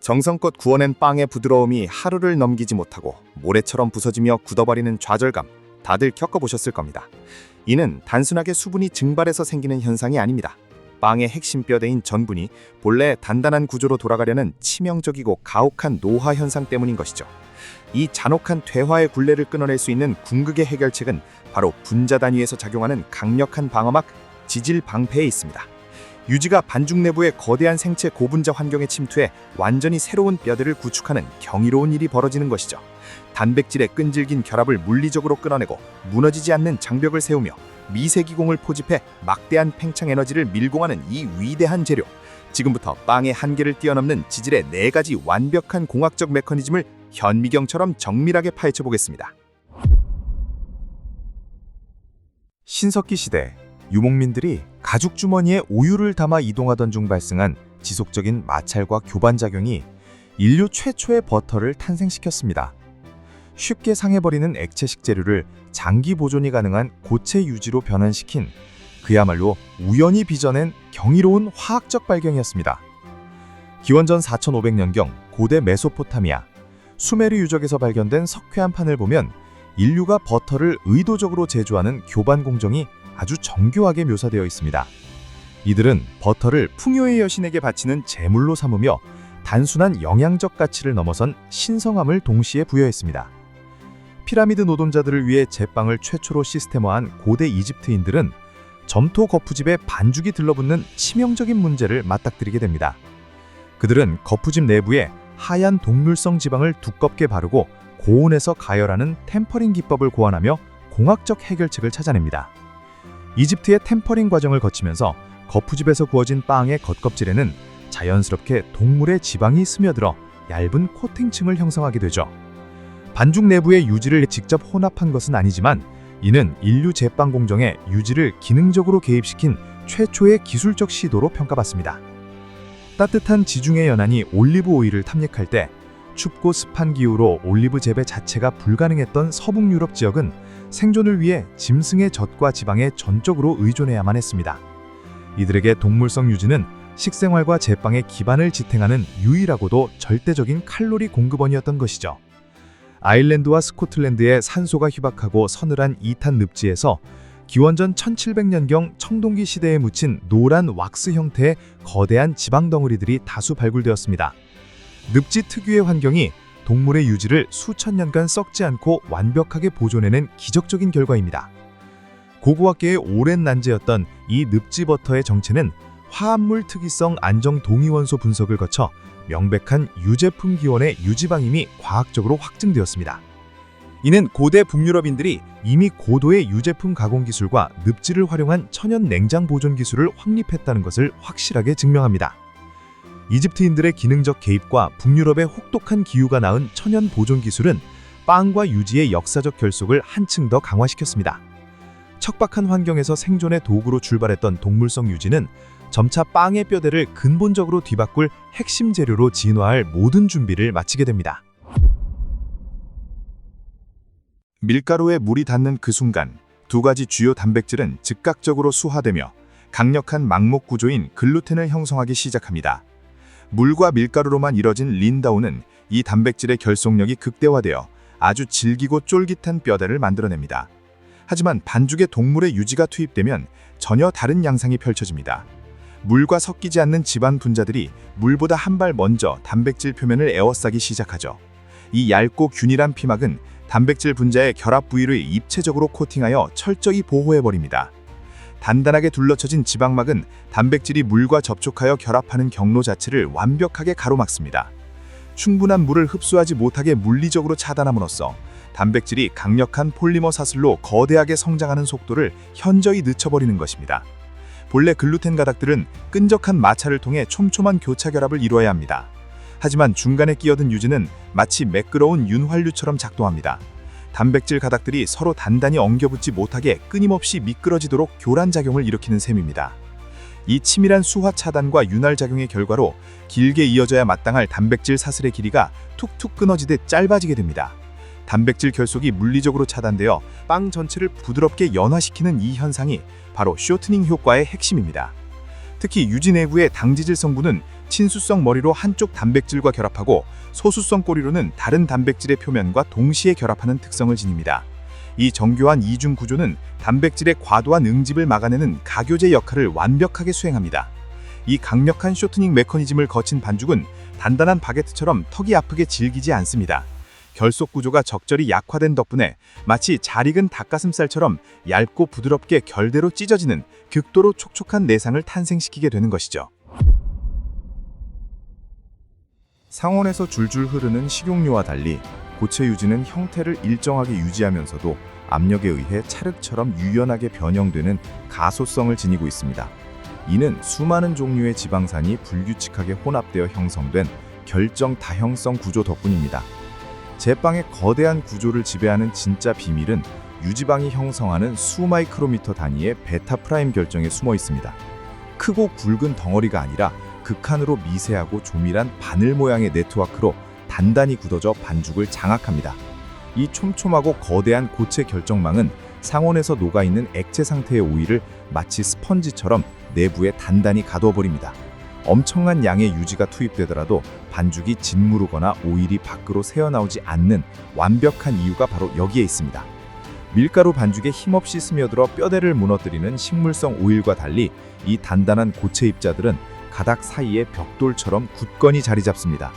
정성껏 구워낸 빵의 부드러움이 하루를 넘기지 못하고 모래처럼 부서지며 굳어버리는 좌절감, 다들 겪어보셨을 겁니다. 이는 단순하게 수분이 증발해서 생기는 현상이 아닙니다. 빵의 핵심 뼈대인 전분이 본래 단단한 구조로 돌아가려는 치명적이고 가혹한 노화 현상 때문인 것이죠. 이 잔혹한 퇴화의 굴레를 끊어낼 수 있는 궁극의 해결책은 바로 분자 단위에서 작용하는 강력한 방어막, 지질 방패에 있습니다. 유지가 반죽 내부의 거대한 생체 고분자 환경에 침투해 완전히 새로운 뼈대를 구축하는 경이로운 일이 벌어지는 것이죠. 단백질의 끈질긴 결합을 물리적으로 끊어내고 무너지지 않는 장벽을 세우며 미세기공을 포집해 막대한 팽창 에너지를 밀공하는 이 위대한 재료. 지금부터 빵의 한계를 뛰어넘는 지질의 4가지 완벽한 공학적 메커니즘을 현미경처럼 정밀하게 파헤쳐 보겠습니다. 신석기 시대 유목민들이 가죽 주머니에 우유를 담아 이동하던 중 발생한 지속적인 마찰과 교반작용이 인류 최초의 버터를 탄생시켰습니다. 쉽게 상해버리는 액체 식재료를 장기 보존이 가능한 고체 유지로 변환시킨 그야말로 우연히 빚어낸 경이로운 화학적 발견이었습니다. 기원전 4500년경 고대 메소포타미아, 수메르 유적에서 발견된 석회암 판을 보면 인류가 버터를 의도적으로 제조하는 교반 공정이 아주 정교하게 묘사되어 있습니다. 이들은 버터를 풍요의 여신에게 바치는 제물로 삼으며 단순한 영양적 가치를 넘어선 신성함을 동시에 부여했습니다. 피라미드 노동자들을 위해 제빵을 최초로 시스템화한 고대 이집트인들은 점토 거푸집에 반죽이 들러붙는 치명적인 문제를 맞닥뜨리게 됩니다. 그들은 거푸집 내부에 하얀 동물성 지방을 두껍게 바르고 고온에서 가열하는 템퍼링 기법을 고안하며 공학적 해결책을 찾아냅니다. 이집트의 템퍼링 과정을 거치면서 거푸집에서 구워진 빵의 겉껍질에는 자연스럽게 동물의 지방이 스며들어 얇은 코팅층을 형성하게 되죠. 반죽 내부의 유지를 직접 혼합한 것은 아니지만 이는 인류 제빵 공정에 유지를 기능적으로 개입시킨 최초의 기술적 시도로 평가받습니다. 따뜻한 지중해 연안이 올리브 오일을 탐닉할 때 춥고 습한 기후로 올리브 재배 자체가 불가능했던 서북 유럽 지역은 생존을 위해 짐승의 젖과 지방에 전적으로 의존해야만 했습니다. 이들에게 동물성 유지는 식생활과 제빵의 기반을 지탱하는 유일하고도 절대적인 칼로리 공급원이었던 것이죠. 아일랜드와 스코틀랜드의 산소가 희박하고 서늘한 이탄 늪지에서 기원전 1700년경 청동기 시대에 묻힌 노란 왁스 형태의 거대한 지방 덩어리들이 다수 발굴되었습니다. 늪지 특유의 환경이 동물의 유지를 수천 년간 썩지 않고 완벽하게 보존해낸 기적적인 결과입니다. 고고학계의 오랜 난제였던 이 늪지 버터의 정체는 화합물 특이성 안정 동위원소 분석을 거쳐 명백한 유제품 기원의 유지방임이 과학적으로 확증되었습니다. 이는 고대 북유럽인들이 이미 고도의 유제품 가공 기술과 늪지를 활용한 천연 냉장 보존 기술을 확립했다는 것을 확실하게 증명합니다. 이집트인들의 기능적 개입과 북유럽의 혹독한 기후가 낳은 천연 보존 기술은 빵과 유지의 역사적 결속을 한층 더 강화시켰습니다. 척박한 환경에서 생존의 도구로 출발했던 동물성 유지는 점차 빵의 뼈대를 근본적으로 뒤바꿀 핵심 재료로 진화할 모든 준비를 마치게 됩니다. 밀가루에 물이 닿는 그 순간 2가지 주요 단백질은 즉각적으로 수화되며 강력한 망목 구조인 글루텐을 형성하기 시작합니다. 물과 밀가루로만 이뤄진 린다우는 이 단백질의 결속력이 극대화되어 아주 질기고 쫄깃한 뼈대를 만들어냅니다. 하지만 반죽에 동물의 유지가 투입되면 전혀 다른 양상이 펼쳐집니다. 물과 섞이지 않는 집안 분자들이 물보다 한 발 먼저 단백질 표면을 에워싸기 시작하죠. 이 얇고 균일한 피막은 단백질 분자의 결합 부위를 입체적으로 코팅하여 철저히 보호해버립니다. 단단하게 둘러쳐진 지방막은 단백질이 물과 접촉하여 결합하는 경로 자체를 완벽하게 가로막습니다. 충분한 물을 흡수하지 못하게 물리적으로 차단함으로써 단백질이 강력한 폴리머 사슬로 거대하게 성장하는 속도를 현저히 늦춰버리는 것입니다. 본래 글루텐 가닥들은 끈적한 마찰을 통해 촘촘한 교차 결합을 이루어야 합니다. 하지만 중간에 끼어든 유지는 마치 매끄러운 윤활유처럼 작동합니다. 단백질 가닥들이 서로 단단히 엉겨붙지 못하게 끊임없이 미끄러지도록 교란작용을 일으키는 셈입니다. 이 치밀한 수화 차단과 윤활 작용의 결과로 길게 이어져야 마땅할 단백질 사슬의 길이가 툭툭 끊어지듯 짧아지게 됩니다. 단백질 결속이 물리적으로 차단되어 빵 전체를 부드럽게 연화시키는 이 현상이 바로 쇼트닝 효과의 핵심입니다. 특히 유지 내부의 당지질 성분은 친수성 머리로 한쪽 단백질과 결합하고 소수성 꼬리로는 다른 단백질의 표면과 동시에 결합하는 특성을 지닙니다. 이 정교한 이중 구조는 단백질의 과도한 응집을 막아내는 가교제 역할을 완벽하게 수행합니다. 이 강력한 쇼트닝 메커니즘을 거친 반죽은 단단한 바게트처럼 턱이 아프게 질기지 않습니다. 결속 구조가 적절히 약화된 덕분에 마치 잘 익은 닭가슴살처럼 얇고 부드럽게 결대로 찢어지는 극도로 촉촉한 내상을 탄생시키게 되는 것이죠. 상온에서 줄줄 흐르는 식용유와 달리 고체 유지는 형태를 일정하게 유지하면서도 압력에 의해 찰흙처럼 유연하게 변형되는 가소성을 지니고 있습니다. 이는 수많은 종류의 지방산이 불규칙하게 혼합되어 형성된 결정 다형성 구조 덕분입니다. 제빵의 거대한 구조를 지배하는 진짜 비밀은 유지방이 형성하는 수마이크로미터 단위의 베타 프라임 결정에 숨어 있습니다. 크고 굵은 덩어리가 아니라 극한으로 미세하고 조밀한 바늘 모양의 네트워크로 단단히 굳어져 반죽을 장악합니다. 이 촘촘하고 거대한 고체 결정망은 상온에서 녹아있는 액체 상태의 오일을 마치 스펀지처럼 내부에 단단히 가둬버립니다. 엄청난 양의 유지가 투입되더라도 반죽이 짓무르거나 오일이 밖으로 새어나오지 않는 완벽한 이유가 바로 여기에 있습니다. 밀가루 반죽에 힘없이 스며들어 뼈대를 무너뜨리는 식물성 오일과 달리 이 단단한 고체 입자들은 가닥 사이에 벽돌처럼 굳건히 자리 잡습니다.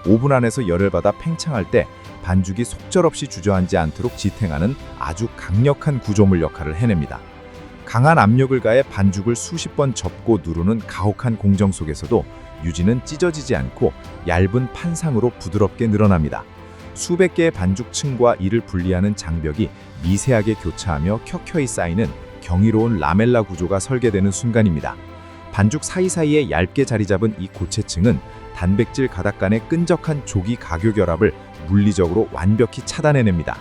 오븐 안에서 열을 받아 팽창할 때 반죽이 속절없이 주저앉지 않도록 지탱하는 아주 강력한 구조물 역할을 해냅니다. 강한 압력을 가해 반죽을 수십 번 접고 누르는 가혹한 공정 속에서도 유지는 찢어지지 않고 얇은 판상으로 부드럽게 늘어납니다. 수백 개의 반죽층과 이를 분리하는 장벽이 미세하게 교차하며 켜켜이 쌓이는 경이로운 라멜라 구조가 설계되는 순간입니다. 반죽 사이사이에 얇게 자리 잡은 이 고체층은 단백질 가닥 간의 끈적한 조기 가교 결합을 물리적으로 완벽히 차단해냅니다.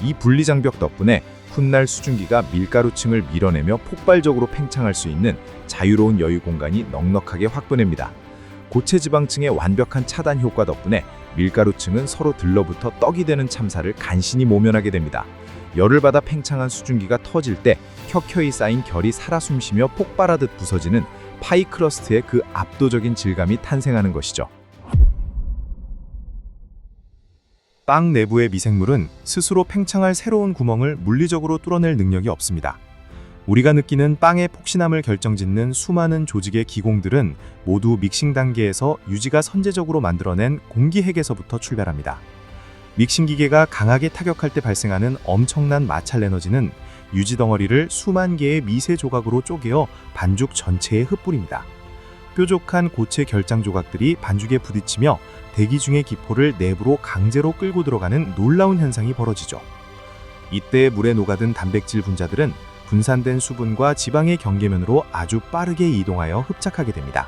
이 분리장벽 덕분에 훗날 수증기가 밀가루층을 밀어내며 폭발적으로 팽창할 수 있는 자유로운 여유 공간이 넉넉하게 확보됩니다. 고체 지방층의 완벽한 차단 효과 덕분에 밀가루층은 서로 들러붙어 떡이 되는 참사를 간신히 모면하게 됩니다. 열을 받아 팽창한 수증기가 터질 때 켜켜이 쌓인 결이 살아 숨쉬며 폭발하듯 부서지는 파이 크러스트의 그 압도적인 질감이 탄생하는 것이죠. 빵 내부의 미생물은 스스로 팽창할 새로운 구멍을 물리적으로 뚫어낼 능력이 없습니다. 우리가 느끼는 빵의 폭신함을 결정짓는 수많은 조직의 기공들은 모두 믹싱 단계에서 유지가 선제적으로 만들어낸 공기핵에서부터 출발합니다. 믹싱 기계가 강하게 타격할 때 발생하는 엄청난 마찰 에너지는 유지 덩어리를 수만 개의 미세 조각으로 쪼개어 반죽 전체에 흩뿌립니다. 뾰족한 고체 결장 조각들이 반죽에 부딪히며 대기 중의 기포를 내부로 강제로 끌고 들어가는 놀라운 현상이 벌어지죠. 이때 물에 녹아든 단백질 분자들은 분산된 수분과 지방의 경계면으로 아주 빠르게 이동하여 흡착하게 됩니다.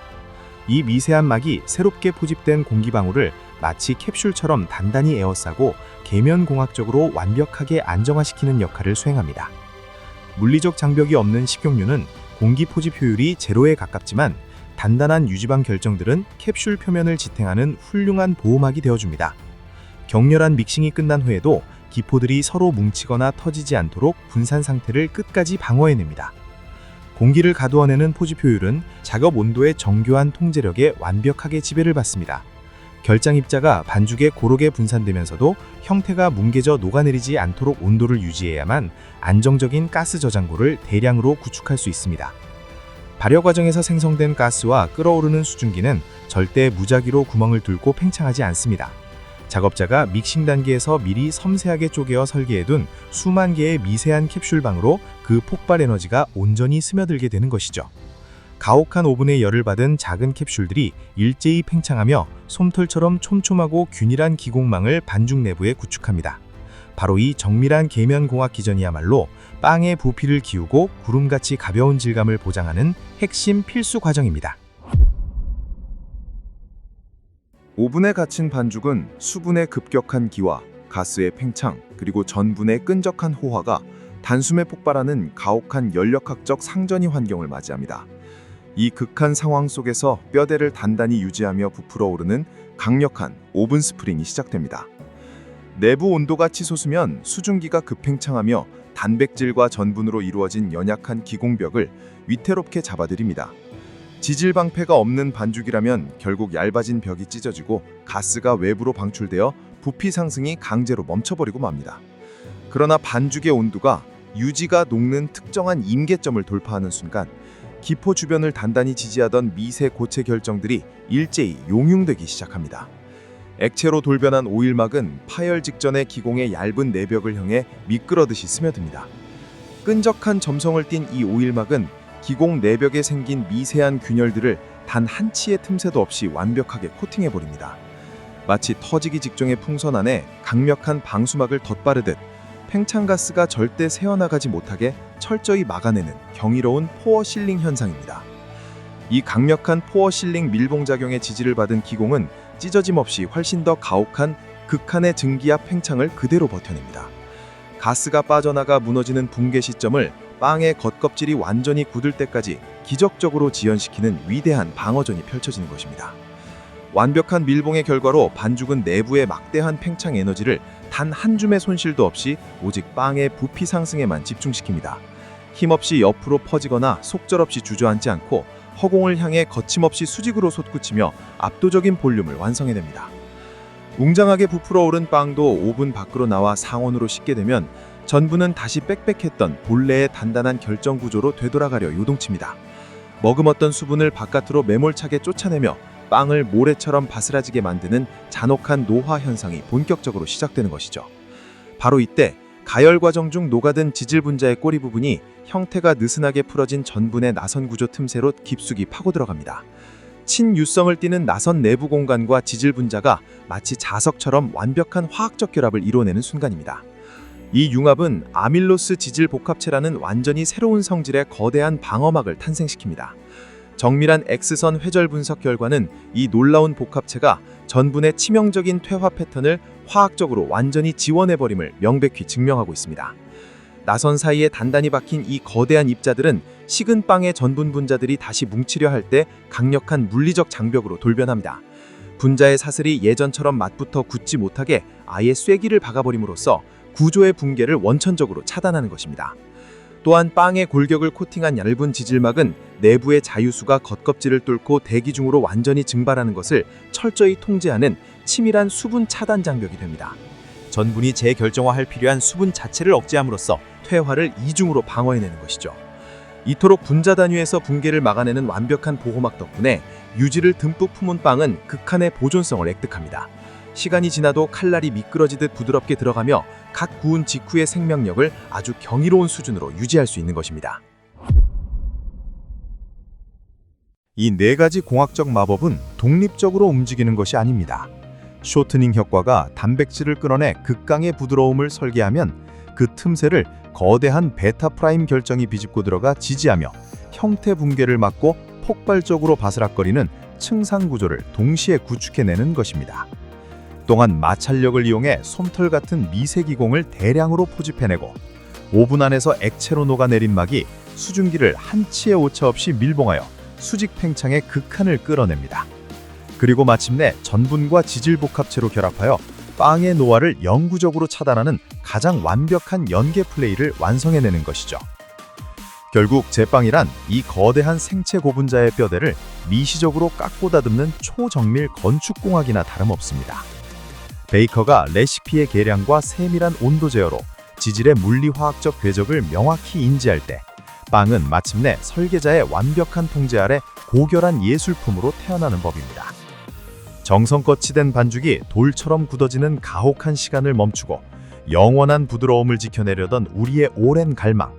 이 미세한 막이 새롭게 포집된 공기방울을 마치 캡슐처럼 단단히 에워싸고 계면공학적으로 완벽하게 안정화시키는 역할을 수행합니다. 물리적 장벽이 없는 식용유는 공기 포집 효율이 제로에 가깝지만 단단한 유지방 결정들은 캡슐 표면을 지탱하는 훌륭한 보호막이 되어줍니다. 격렬한 믹싱이 끝난 후에도 기포들이 서로 뭉치거나 터지지 않도록 분산 상태를 끝까지 방어해냅니다. 공기를 가두어내는 포집 효율은 작업 온도의 정교한 통제력에 완벽하게 지배를 받습니다. 결장 입자가 반죽에 고르게 분산되면서도 형태가 뭉개져 녹아내리지 않도록 온도를 유지해야만 안정적인 가스 저장고를 대량으로 구축할 수 있습니다. 발효 과정에서 생성된 가스와 끓어오르는 수증기는 절대 무작위로 구멍을 뚫고 팽창하지 않습니다. 작업자가 믹싱 단계에서 미리 섬세하게 쪼개어 설계해둔 수만 개의 미세한 캡슐방으로 그 폭발 에너지가 온전히 스며들게 되는 것이죠. 가혹한 오븐의 열을 받은 작은 캡슐들이 일제히 팽창하며 솜털처럼 촘촘하고 균일한 기공망을 반죽 내부에 구축합니다. 바로 이 정밀한 계면공학 기전이야말로 빵의 부피를 기우고 구름같이 가벼운 질감을 보장하는 핵심 필수 과정입니다. 오븐에 갇힌 반죽은 수분의 급격한 기화, 가스의 팽창, 그리고 전분의 끈적한 호화가 단숨에 폭발하는 가혹한 연력학적 상전이 환경을 맞이합니다. 이 극한 상황 속에서 뼈대를 단단히 유지하며 부풀어 오르는 강력한 오븐 스프링이 시작됩니다. 내부 온도가 치솟으면 수증기가 급팽창하며 단백질과 전분으로 이루어진 연약한 기공벽을 위태롭게 잡아들입니다. 지질 방패가 없는 반죽이라면 결국 얇아진 벽이 찢어지고 가스가 외부로 방출되어 부피 상승이 강제로 멈춰버리고 맙니다. 그러나 반죽의 온도가 유지가 녹는 특정한 임계점을 돌파하는 순간 기포 주변을 단단히 지지하던 미세 고체 결정들이 일제히 용융되기 시작합니다. 액체로 돌변한 오일막은 파열 직전의 기공의 얇은 내벽을 향해 미끄러듯이 스며듭니다. 끈적한 점성을 띤 이 오일막은 기공 내벽에 생긴 미세한 균열들을 단 한 치의 틈새도 없이 완벽하게 코팅해버립니다. 마치 터지기 직전의 풍선 안에 강력한 방수막을 덧바르듯 팽창가스가 절대 새어나가지 못하게 철저히 막아내는 경이로운 포어 실링 현상입니다. 이 강력한 포어 실링 밀봉작용의 지지를 받은 기공은 찢어짐 없이 훨씬 더 가혹한 극한의 증기압 팽창을 그대로 버텨냅니다. 가스가 빠져나가 무너지는 붕괴 시점을 빵의 겉껍질이 완전히 굳을 때까지 기적적으로 지연시키는 위대한 방어전이 펼쳐지는 것입니다. 완벽한 밀봉의 결과로 반죽은 내부의 막대한 팽창 에너지를 단 한 줌의 손실도 없이 오직 빵의 부피 상승에만 집중시킵니다. 힘없이 옆으로 퍼지거나 속절없이 주저앉지 않고 허공을 향해 거침없이 수직으로 솟구치며 압도적인 볼륨을 완성해냅니다. 웅장하게 부풀어 오른 빵도 오븐 밖으로 나와 상온으로 식게 되면 전부는 다시 빽빽했던 본래의 단단한 결정 구조로 되돌아가려 요동칩니다. 머금었던 수분을 바깥으로 매몰차게 쫓아내며 빵을 모래처럼 바스라지게 만드는 잔혹한 노화 현상이 본격적으로 시작되는 것이죠. 바로 이때 가열 과정 중 녹아든 지질 분자의 꼬리 부분이 형태가 느슨하게 풀어진 전분의 나선 구조 틈새로 깊숙이 파고 들어갑니다. 친유성을 띠는 나선 내부 공간과 지질 분자가 마치 자석처럼 완벽한 화학적 결합을 이뤄내는 순간입니다. 이 융합은 아밀로스 지질 복합체라는 완전히 새로운 성질의 거대한 방어막을 탄생시킵니다. 정밀한 X선 회절 분석 결과는 이 놀라운 복합체가 전분의 치명적인 퇴화 패턴을 화학적으로 완전히 지원해버림을 명백히 증명하고 있습니다. 나선 사이에 단단히 박힌 이 거대한 입자들은 식은 빵의 전분 분자들이 다시 뭉치려 할 때 강력한 물리적 장벽으로 돌변합니다. 분자의 사슬이 예전처럼 맞붙어 굳지 못하게 아예 쐐기를 박아버림으로써 구조의 붕괴를 원천적으로 차단하는 것입니다. 또한 빵의 골격을 코팅한 얇은 지질막은 내부의 자유수가 겉껍질을 뚫고 대기 중으로 완전히 증발하는 것을 철저히 통제하는 치밀한 수분 차단 장벽이 됩니다. 전분이 재결정화할 필요한 수분 자체를 억제함으로써 퇴화를 이중으로 방어해내는 것이죠. 이토록 분자 단위에서 붕괴를 막아내는 완벽한 보호막 덕분에 유지를 듬뿍 품은 빵은 극한의 보존성을 획득합니다. 시간이 지나도 칼날이 미끄러지듯 부드럽게 들어가며 갓 구운 직후의 생명력을 아주 경이로운 수준으로 유지할 수 있는 것입니다. 이 네 가지 공학적 마법은 독립적으로 움직이는 것이 아닙니다. 쇼트닝 효과가 단백질을 끌어내 극강의 부드러움을 설계하면 그 틈새를 거대한 베타 프라임 결정이 비집고 들어가 지지하며 형태 붕괴를 막고 폭발적으로 바스락거리는 층상 구조를 동시에 구축해내는 것입니다. 또한 마찰력을 이용해 솜털 같은 미세 기공을 대량으로 포집해내고 오븐 안에서 액체로 녹아내린 막이 수증기를 한치의 오차 없이 밀봉하여 수직 팽창의 극한을 끌어냅니다. 그리고 마침내 전분과 지질 복합체로 결합하여 빵의 노화를 영구적으로 차단하는 가장 완벽한 연계 플레이를 완성해내는 것이죠. 결국 제빵이란 이 거대한 생체 고분자의 뼈대를 미시적으로 깎고 다듬는 초정밀 건축공학이나 다름없습니다. 베이커가 레시피의 계량과 세밀한 온도 제어로 지질의 물리화학적 궤적을 명확히 인지할 때 빵은 마침내 설계자의 완벽한 통제 아래 고결한 예술품으로 태어나는 법입니다. 정성껏 치댄 반죽이 돌처럼 굳어지는 가혹한 시간을 멈추고 영원한 부드러움을 지켜내려던 우리의 오랜 갈망.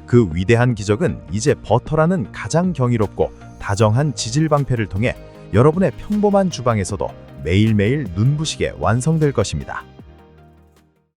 그 위대한 기적은 이제 버터라는 가장 경이롭고 다정한 지질 방패를 통해 여러분의 평범한 주방에서도 매일매일 눈부시게 완성될 것입니다.